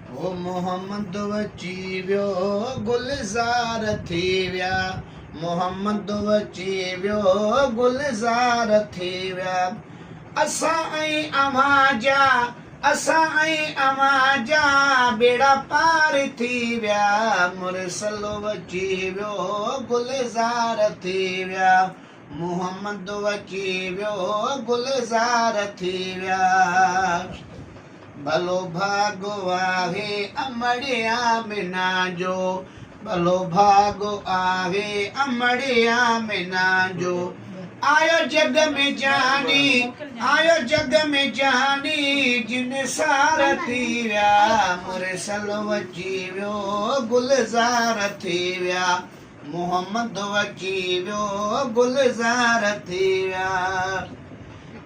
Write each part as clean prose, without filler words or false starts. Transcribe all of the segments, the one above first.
ओ मोहम्मद अची वियो गुलज़ार थी विया मोहम्मद अची वियो गुलज़ार थी विया असां ऐं अव्हां जा बेड़ा पार थी विया मुरसल अची वियो गुलज़ार थी विया मोहम्मद अची वियो गुलज़ार थी विया भलो भागो आहे अमड़िया मिना जो भलो भागो आहे अमड़िया मिना जो आयो जग में जानी जिन सार थी विया मुरसल अची वियो गुलज़ार थी विया मोहम्मद अची वियो गुलज़ार थी विया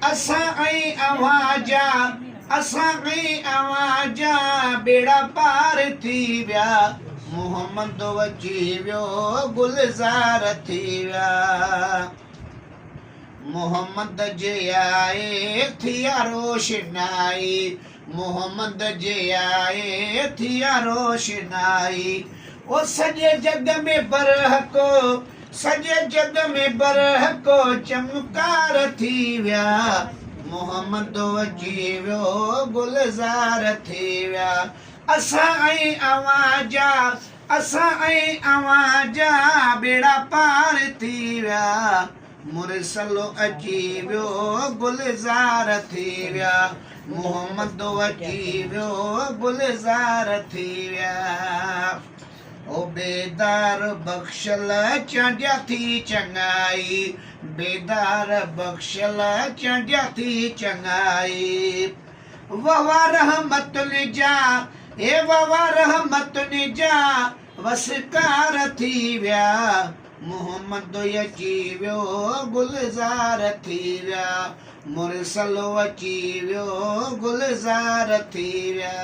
असां ऐं अव्हां जा बेड़ा पार थी विया मोहम्मद अची वियो गुलज़ार थी विया मोहम्मद जे आए थिया रोशनाई मोहम्मद जे आए थिया रोशनाई ओ सॼे जग में बरहको चमकार थी विया मोहम्मद अची वियो गुलज़ार थी विया असां ऐं अव्हां जा बेड़ा पार थी विया मुरसल अची वियो गुलज़ार थी विया मोहम्मद अची वियो गुलज़ार थी विया ओ बेदार बख्शल चंडिया थी चङाई बेदार बख्शल चंडिया थी चङाई ववा रहमतुनि जा वसकार थी विया मोहम्मद अची वियो गुलज़ार थी विया मुरसल अची वियो गुलज़ार थी विया।